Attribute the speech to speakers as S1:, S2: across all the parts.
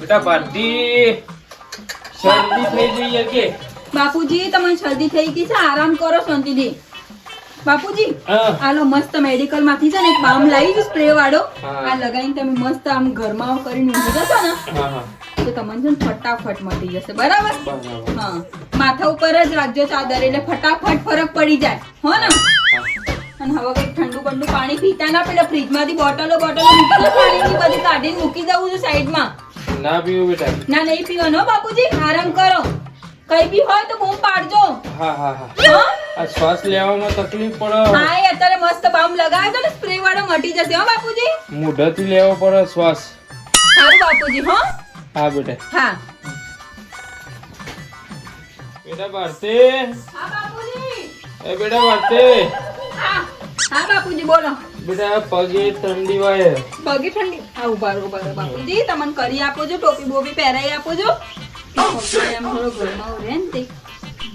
S1: બેટા ભારતી શરદી થઈ ગઈ કે
S2: બાપુજી તમને શરદી થઈ ગઈ છે આરામ કરો શાંતિથી બાપુજી આલો મસ્ત મેડિકલ માંથી છે ને એક બામ લાવી છે સ્પ્રે વાળો આ લગાવીને તમે મસ્ત આમ ઘરમાં કરીને ઊંઘી જશો ને તો તમને છે ને ફટાફટ મટી જશે બરાબર હા માથા ઉપર જ રાખજો ચાદર એટલે ફટાફટ ફરક પડી જાય હો ને અને હવે કઈ ઠંડુ બંડુ પાણી પીતા ના પેલા ફ્રીજ માંથી બોટલો મૂકેલો પાણીની બધી કાઢીને મૂકી દઉં છું સાઈડમાં
S1: ના પીવું બેટા
S2: ના નહીં પીવાનો બાપુજી આરામ કરો કઈ બી હોય તો બૂમ પાડજો
S1: હા હા હા
S2: હા
S1: આ શ્વાસ લેવામાં તકલીફ પડે
S2: હા એ અત્યારે મસ્ત બામ લગાવે તો ને સ્પ્રે વાળો મટી જશે હો બાપુજી
S1: મોઢાથી લેવો પડે શ્વાસ
S2: સારું બાપુજી હો
S1: હા બેટા
S2: હા
S1: બેટા ભારતી
S2: હા બાપુજી
S1: એ બેટા ભારતી
S2: હા હા બાપુજી બોલો
S1: બેટા પગે ઠંડી વાય
S2: પગે ઠંડી હા ઉભા રહો બાપુજી તમને કરી આપો છો ટોપી બોપી પહેરાઈ આપો છો એમ થોડો ગરમાવો રહે ને તે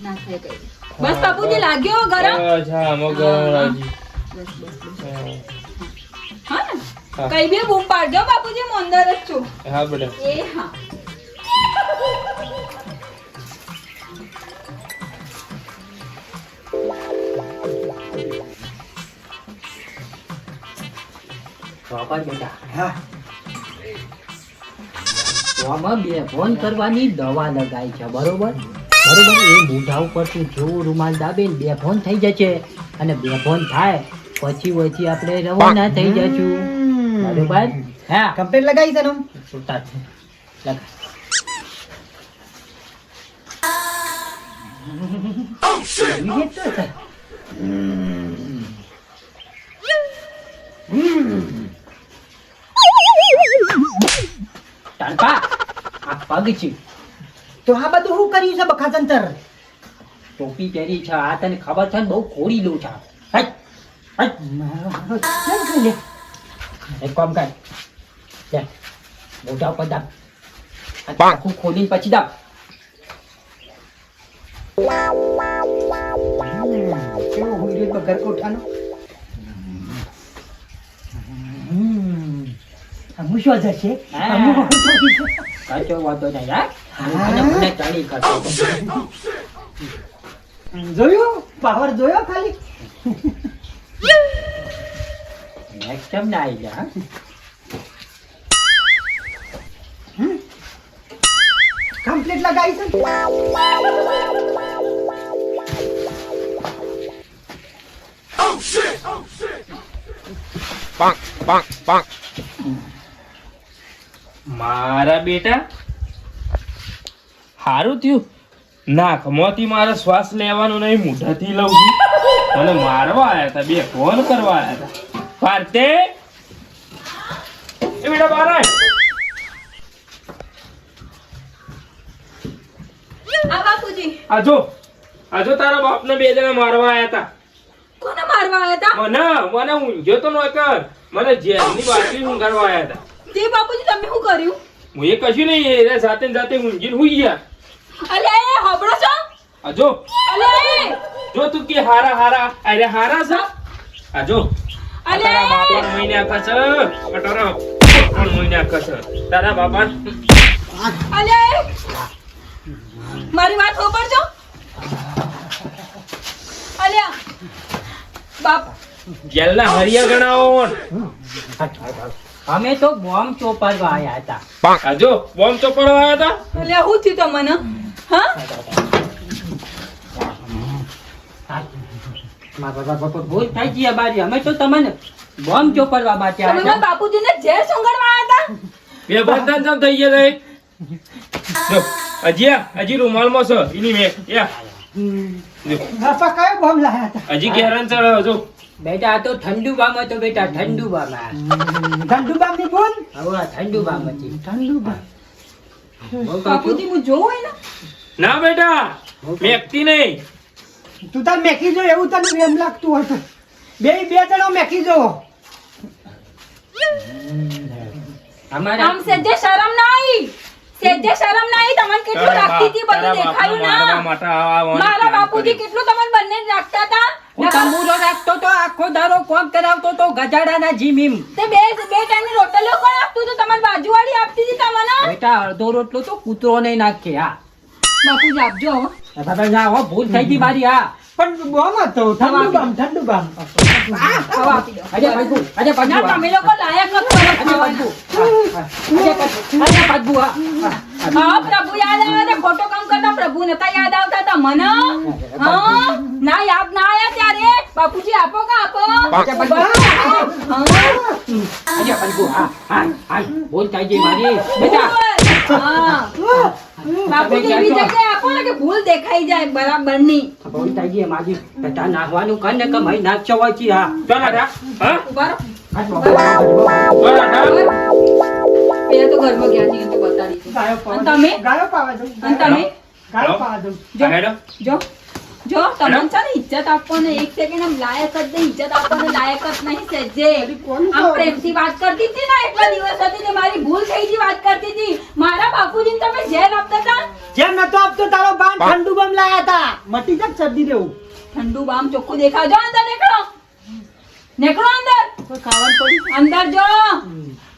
S2: ના થાય કઈ બસ બાપુજી લાગ્યો ગરમ
S1: અચ્છા મગર રાજી
S2: બસ હા ને કઈ બી બૂમ પાડજો બાપુજી હું અંદર જ છું
S1: હા બેટા
S2: એ હા
S3: બાપા બેટા હા આમાં બે ફોન કરવાની દવા લગાઈ છે બરોબર બરોબર એ મોઢા ઉપર તું જેવો રૂમાલ દાબે ને બે ફોન થઈ જશે અને બે ફોન થાય પછી વચ્ચે આપણે રવાના થઈ જશું બરોબર હા
S4: કમ્પ્લેટ લગાવી છે ને
S3: સુતા છે લગા તારપા આ પગ છે
S4: તો આ બધું શું કર્યું છે બખાતંતર
S3: ટોપી પહેરી છે આ તને ખબર છે ને બહુ ખોડી લઉં છે હટ હટ એક કામ કર લે મોઢા ઉપર દાબ આખું ખોલીને પછી દાબ
S4: કેવો હોય રહ્યો બગર કોઠાનો અમુ શું જશે
S3: કાચો વાતો નહીં હા મને ચાલી કરતો
S4: જોયું પાવર જોયો ખાલી
S3: નેક્સ્ટ ટાઈમ ના આવી જા
S4: કમ્પ્લીટ લગાવી છે
S1: મારા બેટા સારું થયું નાકમાંથી મારે શ્વાસ લેવાનો નહીં મોઢાથી લઉં છું અને મારવા આવ્યા હતા બે ફોન કરવા આવ્યા હતા ભારતે એ બેટા બહાર આય.
S2: આ બાપુજી
S1: આજો તારા બાપને બે જણા મારવા આવ્યા હતા
S2: કોને મારવા આવ્યા હતા
S1: મને ઊંઘ્યો તો નોકર મને જેલની બાટલી ઊંઘાડવા આવ્યા હતા
S2: તે બાપુજી તમે શું કર્યું
S1: હું એ કશું નહીં એ સાથે ને સાથે ઊંઘીને હુઈ ગયા
S2: અલે એ હબળો છો
S1: આજો
S2: અલે
S1: જો તું કે હારા અરે હારા છે આજો
S2: અલે
S1: તારા બાપા મહિને આખા છે કટોરો પણ મહિને આખા છે તારા બાપા
S2: અલે મારી વાત સાંભળજો અલે બાપ
S1: જેલના હરિયા ગણાવો
S3: અમે તો બોમ્બ ચોપાડવા આવ્યા હતા
S1: આજો બોમ્બ ચોપડવા આવ્યા હતા
S2: અલે હું થયું તમને હા
S3: મારા બાપા ભૂલ થઈ ગઈ બારી અમે તો તમને બોમ્બ ચોપાડવા માટે
S2: તમે
S3: આવ્યા
S2: મારા બાપુજીને જેલ સંગડવા આવ્યા હતા
S1: બે બધાન જમ થઈ ગયા જો હજી રૂમાલમાં છે એની મેં
S4: બાપા કયો બોમ્બ લાયા હતા
S1: હજી કેરન ચડ્યો જો
S3: બેટા આ તો ઠંડુ બામ હતો બેટા ઠંડુ બામ
S4: ઠંડુ બામની બોલ
S3: હવે ઠંડુ બામ હતી
S4: ઠંડુ બામ
S2: બાપુજી હું જોઉં ને
S1: ના બેટા મેકતી નહીં
S4: તું તાર મેકી જો એવું તને એમ લાગતું હતું બે જણો મેકી જો
S3: અમારા
S2: આમ સેજે શરમ નહીં તમને કેટલું રાખતી હતી બધું દેખાયું ના મારા બાપુજી કેટલું તમને બંને રાખતા હતા
S3: હું તંબુરો રાખતો તો આખો દારો કોમ કરાવતો તો ગજાડાના જીમીમ.
S2: તે બે ટાઈમની રોટલીઓ કોણ આપતું હતું? તમારી બાજુવાળી આપતી હતી તમને?
S3: બેટા અડધો રોટલો તો કૂતરો નહીં નાખે. હા
S2: બાપુજી આપજો હો.
S3: બાબા ના હો, ભૂલ થઈ ગઈ મારી. હા
S4: પણ બોમ હતો ઠંડુ બામ
S2: હવે આપી દો.
S3: અજય ભાગુ, અજય ભાગુ.
S2: ના, તમે લોકો લાયક નથી
S3: અજય
S2: ખાવાનું.
S3: ભાગુ. અજય ભાગુ.
S2: હા, પ્રભુ યાદ આવે તો ખોટો કામ કરતા પ્રભુ નતા યાદ આવતા તમને? હા, ના યાદ ના આયા ત્યારે બાપુજી આપો કે આપો?
S3: અજય ભાગુ.
S2: હા.
S3: અજય ભાગુ. હા હા હા, ભૂલ થઈ ગઈ મારી. બેટા
S2: હા. બાપુજી એવી જગ્યાએ આપો ને કે ભૂલ દેખાઈ જાય બરાબરની.
S3: ભૂલ થઈ ગઈ મારી. બેટા નાખવાનું કર ને કે મહી નાખશો વાંચી. હા
S1: ચાલ આડા. હા
S2: ઉભા રહો.
S1: ચાલ આડા.
S2: પેલા તો ઘરમાં ગયા છે તો બતાડી દો. અને તમે?
S4: ગાયો પાવા દઉં
S2: અને તમે?
S4: ગાયો પાવા દઉં
S2: જો
S1: હેડો.
S2: જો તમને છે ને ઇજ્જત આપવાને એક સેકન્ડ આમ લાયક જ નહીં, ઇજ્જત આપવાને લાયક જ નહીં સહેજે. આમ પ્રેમથી વાત કરતી હતી ને એટલા દિવસ હતી ને મારી ભૂલ થઈ ગઈ વાત કરતી હતી. મારા બાપુજીને તમે જેલ આપતા હતા.
S4: જેમ નતો આપતો તારો બાન ઠંડુ બામ લાયા હતા મટી જા શરદી દેવું
S2: ઠંડુ બામ ચોખ્ખું દેખાજો. અંદર નીકળો, નીકળો અંદર.
S4: ખાવાનું પડી
S2: અંદર જો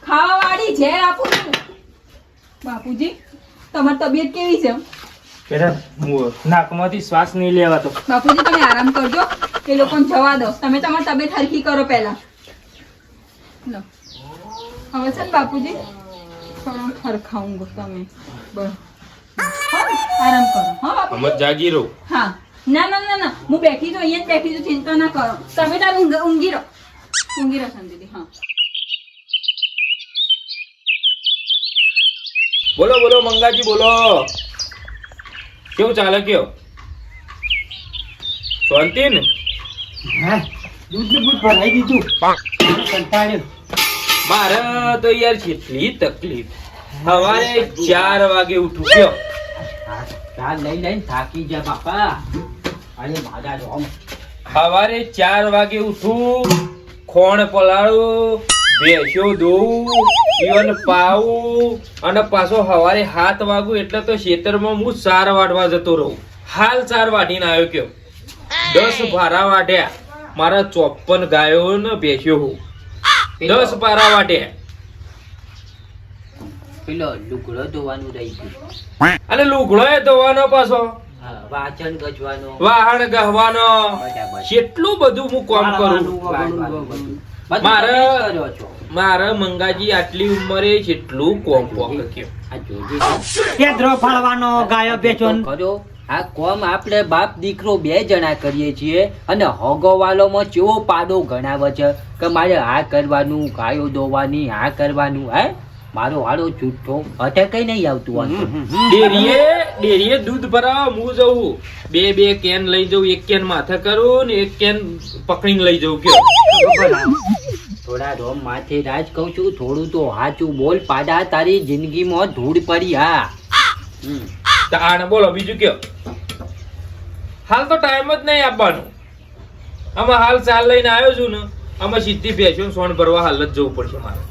S2: ખાવા વાળી ઝેર આપું છું. બાપુજી તમારી તબિયત કેવી છે?
S1: પેલા નાકમાંથી શ્વાસ નહીં લેવાતો.
S2: બાપુજી તમે આરામ કરજો, એ લોકોને જવા દો. તમે તમારી તબિયત હરખી કરો પહેલા. લો હવે છે ને બાપુજી થોડું હરખાવું તમે. બસ હા, આરામ કરો. હા બાપુજી.
S1: અમે જાગી રહો.
S2: હા, ના ના ના ના, હું બેઠી છું, અહીંયા જ બેઠી છું, ચિંતા ના કરો. તમે તાર ઊંઘી રહો, ઊંઘી રહો શાંતિથી. હા
S1: બોલો બોલો મંગાજી બોલો. કેવું ચાલે કયો? શાંતિ ને?
S4: હા દૂધ ને બૂધ ભરાઈ દીધું કંટાળ્યો
S1: મારે તો યાર કેટલી તકલીફ. સવારે 4 વાગે ઉઠું કયો.
S3: ચાલ લઈ લઈને થાકી જા બાપા. અરે મારા રોમ.
S1: સવારે 4 વાગે ઉઠું, ખોણ પલાળું, ભેંસો દોવું, ઈવન પાવું, અને પાછો સવારે 7 વાગું એટલે તો ખેતરમાં હું 4 વાટવા જતો રહું. હાલ 4 વાટીને આવ્યો કયો. 10 ભારા વાટ્યા. મારા 54 ગાયો ને ભેંસ્યો હું 10 ભારા વાટ્યા.
S3: પેલો લુગડો ધોવાનું રહી ગયું.
S1: અને લુગડો એ ધોવાનો પાછો,
S3: હા, વાચન ગજવાનો.
S1: વાહણ ગહવાનો,
S3: બરાબર.
S1: કેટલું બધું હું કામ કરું. મારે-
S3: છો
S1: મારા મંગાજી આટલી ઉંમરે જેટલું કોમ પોકે કયો.
S3: આ જોજે
S4: કેદરો ફાળવાનો ગાયો બેચોન
S3: ખરો. આ કોમ આપણે બાપ દીકરો 2 જણા કરીએ છીએ અને હોગોવાલોમાં કેવો પાડો ગણાવે છે કે મારે આ કરવાનું, ગાયો દોવાની, આ કરવાનું. હે મારો હાડો જૂઠો અટકાઈ નહીં આવતું અંત.
S1: ડેરીએ દૂધ ભરાવા હું જઉં, બે કેન લઈ જઉં, એક કેન માથે કરું ને એક કેન પકડીને લઈ જઉં કયો.
S3: થોડા રોમ માથે રાજ કહું છું, થોડું તો હાચું બોલ. પાડા તારી જિંદગીમાં ધૂળ પડી. હા
S1: તો આને બોલો બીજું કયો. હાલ તો ટાઈમ જ નહીં આપવાનો. આમાં હાલ ચાલ લઈને આવ્યો છું ને, આમાં સીધી ભેંસો સોણ ભરવા હાલ જ જવું પડશે મારે.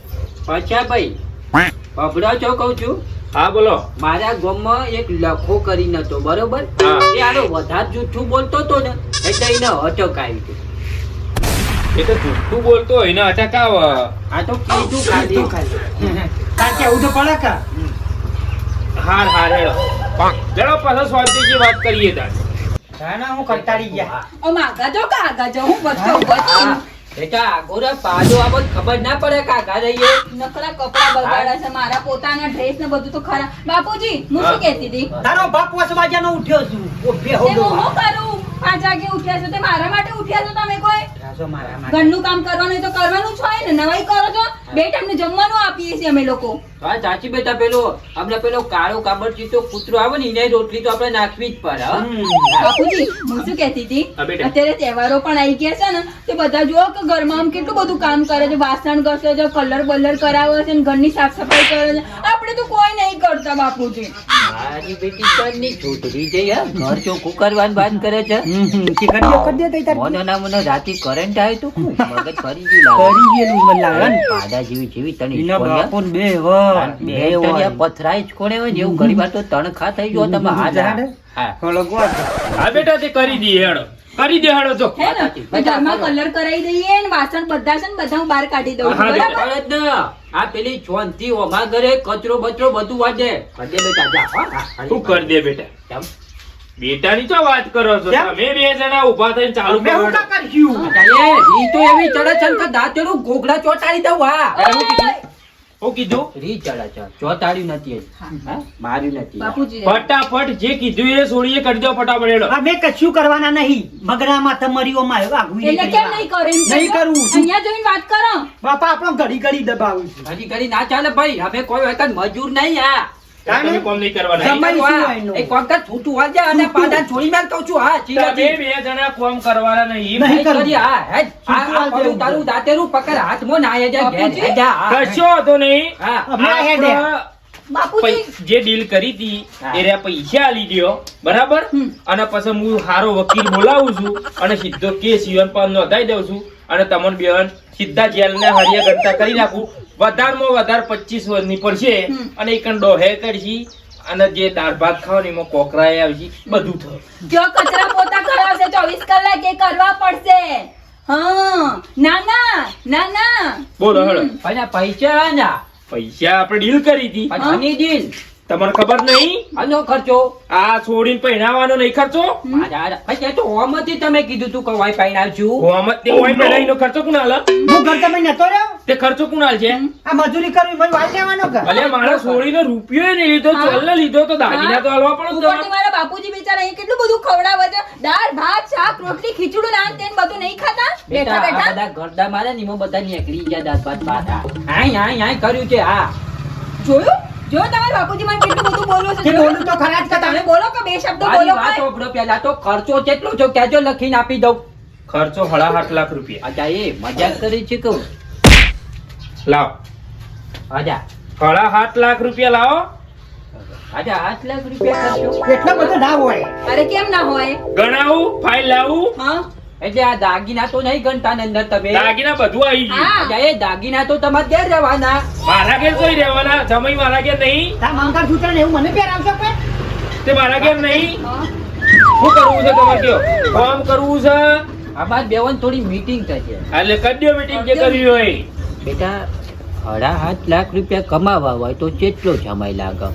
S3: અચ્છા ભાઈ બબડો છો કહું છું.
S1: હા બોલો.
S3: મારા ગામમાં એક લખો કરીને હતો બરોબર.
S1: હા.
S3: એ આનો વધારે જૂઠું બોલતો હતો ને એટલે એને અટક આવી ગયું.
S1: એ તો જુઠ્ઠું બોલતો હોય ને અટકાવ.
S3: આ તો કીધું ખાલી.
S4: કારણ કે એવું તો પડે કે
S1: હાર હેડો પાછા સ્વાતિજી વાત કરીએ તાર.
S4: ના હું કંટાળી ગયા
S2: ઓ માગા જો કાગા જો હું બધો બધો
S3: બેટા આગોરા પાડો આ બધું ખબર ના પડે કાકા રહીએ.
S2: નકરા કપડા બગાડ્યા છે મારા પોતાના ડ્રેસ ને બધું તો ખરા. બાપુજી હું શું કહેતી હતી?
S4: તારો બાપ 5 વાગ્યાનો ઉઠ્યો છું ઓ બે
S2: તે
S4: હોડો
S2: હું શું કરું? 5 વાગે ઉઠ્યા છો તે મારા માટે ઉઠ્યા છો તમે કોઈ?
S3: રાસો મારા માટે.
S2: ઘરનું કામ કરવાનું હોય તો કરવાનું જ હોય ને, નવાઈ કરો છો. 2 ટાઈમનું જમવાનું આપીએ છીએ અમે લોકો.
S3: હા સાચી બેટા. પેલો આપણે પેલો કાળો કાબરચીતો કૂતરો આવે ને એને રોટલી તો આપણે નાખવી જ પડે. હા?
S2: બાપુજી હું શું કહેતી હતી,
S1: હા, બેટા.
S2: અત્યારે તહેવારો પણ આવી ગયા છે ને તે બધા જુઓ કે ઘરમાં આમ કેટલું બધું કામ કરે છે, વાસણ ઘસે છે, કલર બલર કરાવે છે ને ઘરની સાફ સફાઈ કરે છે. આપણે તો કોઈ નહીં કરતા બાપુજી.
S3: મારી બેટી ચાંદની છોકરી છે. હા, ઘર ચોખ્ખું કરવાનું બંધ કરે છે. મોનો ના મોનો રાતી કરંટ આવ્યો તો મગજ ફરી ગયું લાગે. પાડા જેવી જેવી તણી પથરાય જ કોને હોય ને એવું ઘણી વાર તો તણખા થઈ ગયો તમે. હા
S1: હા બેટા તે કરી દઈએ હેડો. કરી દે હાડો તો
S2: હે ને ઘરમાં કલર કરાવી દઈએ ને વાસણ બધા છે ને બધા હું બહાર કાઢી દઉં છું,
S1: હા,
S2: બરાબર
S3: અરે જ ને, આ પેલી જોનથી ઓમા ઘરે કચરો બચરો બધું વાજે બધે બેટા જા હો. હા,
S1: તું કરી દે બેટા.
S3: કેમ?
S1: બેટાની તો વાત કરો છો
S4: કેમ?
S1: તમે બે જણા ઊભા થઈને ચાલુ
S4: મેં હું
S1: કરો
S4: કા કર્યું
S3: અરે, ઈ તો એવી ચડે છે ને કે દાંતેડું ઘોઘલા ચોટાડી દઉં હા
S1: શું કીધું
S3: રી ચડે છે ચોટાડ્યું નથી હજી. હા? માર્યું નથી
S2: બાપુજી રે.
S1: ફટાફટ જે કીધું એ છોડીએ કરી દો ફટાફટ હેડો.
S4: અમે કશું કરવાના નહીં મગરામાં તમારીઓમાં આવ્યો આગું
S2: એટલે કેમ નહીં કરો એમ
S4: નહીં
S2: કહેજો.
S4: કરવું.
S2: અહીંયા જોઈને વાત કરો.
S4: બાપા આપણો ઘડી ઘડી દબાવું છું
S3: ઘડી ઘડી ના ચાલે ભાઈ અમે કોઈ વખત મજૂર નહીં આ
S1: તમે કોમ નહીં કરવાના.
S4: સમય
S3: નહીં
S4: શું
S3: કરવા.
S4: એનો?
S3: એક વખત છૂટું વાજે અને પાછા છોડી મેલ કહું છું હા
S1: તમે
S3: ચીલાજી.
S1: બે જણા કોમ કરવાના નહીં.
S4: નહીં.
S3: નહીં કરી, હા, હેડ. આ
S4: છૂટું વાજે
S3: પેલું
S4: એવું
S3: તારું દાંતેરું પકડ હાથમાં ના આવી જાય, ઘેર
S2: બાપુજી.
S3: લઈ જા, હા.
S1: કશો વાંધો નહીં.
S3: હા.
S4: અમે આ હેડે.
S1: આપણે
S2: બાપુજી
S1: જે ડીલ કરી હતી
S3: હા.
S1: એ રહ્યા પૈસા આલી દ્યો બરાબર
S2: હમ.
S1: અને પછી હું હારો વકીલ બોલાવું છું અને સીધો કેસ યુએન પર નોંધાઈ દઉં છું અને તમને બેન સીધા જેલને હરિયા ગણતા કરી નાખું. વધારમાં વધારે 25 વર્ષની પડશે
S2: હમ.
S1: અને એક ડોહે કરશી અને જે દાળ ભાત ખાવ ને એમાં કોકરાએ આવશે બધું થયું.
S2: જો કચરા પોતા કરાવશે 24 કલાક એ કરવા પડશે. હા ના
S1: બોલો હેડો.
S2: હમ.
S3: પણ આ પૈસા ના
S1: પૈસા આપણે ડીલ કરી હતી
S3: પણ આની દિન
S1: તમને ખબર નહીં
S3: આનો ખર્ચો
S1: આ છોડીને પહેરાવાનો નહીં ખર્ચો
S3: પછી તો હોમથી તમે કીધું તું કે વાઈ પાઈ નાખશું
S1: હોમત તે હોય પહેરાઈનો ખર્ચો કોણ હાલે?
S4: હું ઘર તમે નતો રહ્યો
S1: તે ખર્ચો કોણ હાલ છે?
S4: આ મજૂરી કરવી મને વાત લેવાનો કે
S1: અલે મારા છોડીનો રૂપિયો નહીં લીધો
S2: હા.
S1: ચોલ લીધો તો દાગીના તો હાલવા પડે ને
S2: ઉપરથી મારા બાપુજી બિચારા અહીં કેટલું બધું ખવડાવે છે. દાળ ભાત શાક રોટલી ખીચડું નાન તેન બધું નહીં ખાતા
S3: બેટા
S2: બેઠા
S3: આ
S2: બેઠા
S3: બધા ગરદા મારે ને એમાં બધા નીકળી ગયા દાંત ભાત પાછા હાય કર્યું છે હા
S2: જોયું જો તમારા બાપુજી મને કેટલું બધું બોલો છે
S4: તે
S2: જોયું?
S4: બોલું તો ખરા જ કે
S2: તમે
S4: તમે
S2: બોલો કે બે શબ્દો
S3: મારી
S2: બોલો
S3: વાત
S2: કાંઈ?
S3: સાંભળો પહેલા તો ખર્ચો કેટલો છે કહેજો લખીને આપી દઉં
S1: ખર્ચો 8.5 લાખ રૂપિયા
S3: અચ્છા એ મજાક કરી છે કહું
S1: લાવો
S3: અચ્છા
S1: 8.5 લાખ રૂપિયા લાવો.
S3: અચ્છા 8 લાખ રૂપિયા ખર્ચો
S4: એટલો બધો ના હોય
S2: અરે કેમ ના હોય
S1: ગણાવું ફાઇલ લાવું
S2: હા
S3: એટલે આ દાગીના તો નહીં ગણતા ને અંદર તમે
S1: દાગીના બધું આવી ગયું.
S2: હા.
S3: અચ્છા એ દાગીના તો તમારે ઘેર રહેવાના
S1: મારા ઘેર જોઈ રહેવાના સમય મારા ઘેર નહીં
S4: તા મંગળ સૂત્ર ને એવું મને પહેરાવશો કોઈ
S1: તે મારા ઘેર નહીં.
S2: હા.
S1: શું કરવું છે તમારે કયો ફોર્મ કરવું છે
S3: અમાર બેવન થોડી મીટિંગ થશે
S1: એટલે કડ્યો મીટિંગ જે કરવી હોય.
S3: બેટા 8.5 લાખ રૂપિયા કમાવા હોય તો કેટલો સમય લાગે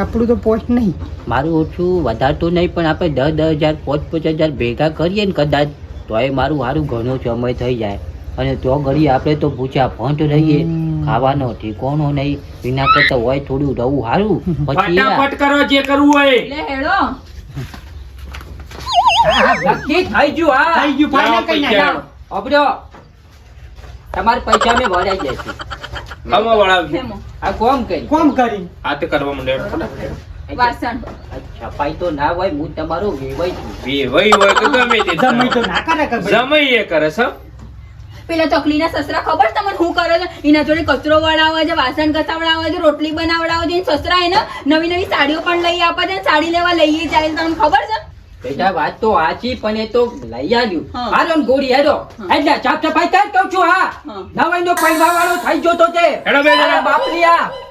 S4: આપણું તો પોસ્ટ નહીં
S3: મારું ઓછું વધારે તો નહીં પણ આપણે 10,000 5,000 ભેગા કરીએ ને કદાચ તોય મારું સારું ઘણો સમય થઈ જાય અને તો ઘડી આપણે તો પૂછ્યા ફોન્ટ રહીએ ખાવાનો ઠીકોણો નહીં એના કરતા હોય થોડું રહું સારું પછી આ
S1: ફટાફટ કરો જે કરવું હોય.
S2: એટલે હેડો
S3: નક્કી થઈ ગયું હા
S4: થઈ ગયું ફાઇનલ કઈ
S1: પૈસા.
S4: ના
S3: અબડો તમારા પૈસા મેં ભરાઈ જશે
S1: આમાં વળાવજો.
S2: ફેમો.
S3: આ કોમ કરી
S4: કોમ કરી
S1: આ તે કરવા માંડ્યો ફટાફટ.
S2: વાસણ
S3: છપાઈ તો ના હોય હું તમારો વેવાઈ છું
S1: વેવાઈ હોય તો ગમે તે
S4: જમાઈ તો ના કરે કે ભાઈ
S1: જમાઈ એ કરે છે.
S2: પેલા ચકલીના સસરા ખબર તમને શું કરે છે એના જોડે કચરો વળાવે છે વાસણ ઘસાવડાવે છે રોટલી બનાવડાવે છે એના સસરા એને નવી નવી સાડીઓ પણ લઈ આપે છે અને સાડી લેવા લઈએ જાય છે. તમને ખબર છે
S3: બેટા વાત તો સાચી પણ એ તો લઈ આવ્યું
S2: હા.
S3: હાલો ને ગોળી હેડો
S2: હા.
S3: એટલે સાફ સફાઈ કર કહું છું હા
S2: હા.
S3: નવાઈનો પૈસા વાળો થઈ ગયો તો તે
S1: હેડો બે જણા.
S3: અરે બાપરી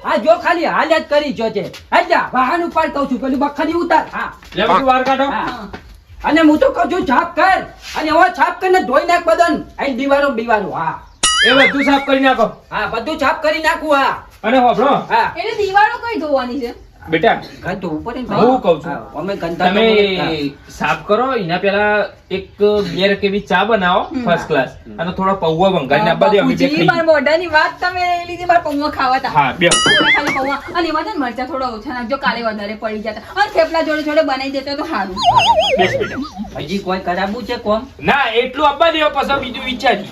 S3: આ જો ખાલી હાલ જ કરી જો તે એટલે વાહન ઉપર કહું છું પેલું બખરી ઉતાર હા
S1: લે બધું વાર કાઢો.
S3: હા.
S2: હા.
S3: અને હું તો કહું છું છાપ કર અને હવે છાપ કરીને ધોઈ નાખ બદન આ દીવારો હા
S1: એ બધું સાફ કરી નાખો
S3: હા બધું છાપ કરી નાખું હા
S1: અને હોભળો
S3: હા
S2: એટલે દિવાળો કઈ ધોવાની છે
S1: બેટા
S3: ગંધ ઉપર ને
S1: હું કહું છું.
S3: હા, અમે ગંધા
S1: તમે સાફ કરો એના પેલા એક 2 કેવી ચા બનાવો
S2: હમ.
S1: ફર્સ્ટ ક્લાસ અને થોડા પૌવા વંગાઈને આપવા દે અમે બે
S2: બાપુજી, મારા
S1: ખાઈએ.
S2: મોઢાની વાત તમે લઈ લીધી મારા પૌવા ખાવા હતા
S1: હા બે
S2: થોડા ખાલી પૌવા અને એમાં છે ને મરચાં થોડા ઓછા નાખજો કાલે વધારે પડી જતા અને થેપલા જોડે જોડે બનાવી દેતો તો સારું
S1: બેસ બેટા.
S3: હજી કોઈ કરાવવું છે કોમ
S1: ના એટલું આપવા દે પછી બીજું વિચારી.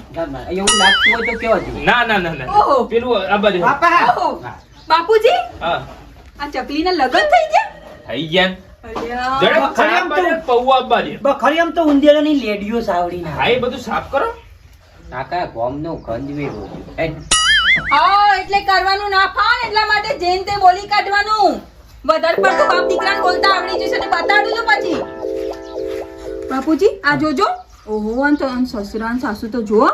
S3: એવું લાગતું હોય તો કેવા જોઈએ
S1: ના ના ના ના
S2: ઓહો.
S1: પેલું આપવા દે.
S4: બાપા
S2: ઓહો, બાપુજી
S1: હા
S2: આ ચકલીના લગ્ન થઈ ગયા
S1: થઈ ગયા ને.
S2: અલ્યા.
S1: ઝડપ ચા આપવા દે, પૌવા આપવા દે.
S4: બખરી આમ તો ઉંદેડાની લેડીઓ સાવડી ના
S1: હા એ બધું સાફ કરો.
S3: કાકા ગોમનો ગંજવી રોજ
S2: હા એટલે કરવાનું ના ફાન એટલા માટે જેન તે બોલી કાઢવાનું વધારે પડતું બાપ દીકરાને બોલતા આવડી જશે ને બતાડું છું પછી બાપુજી આ જોજો ઓહો અને સસરા અને સાસુ તો જુઓ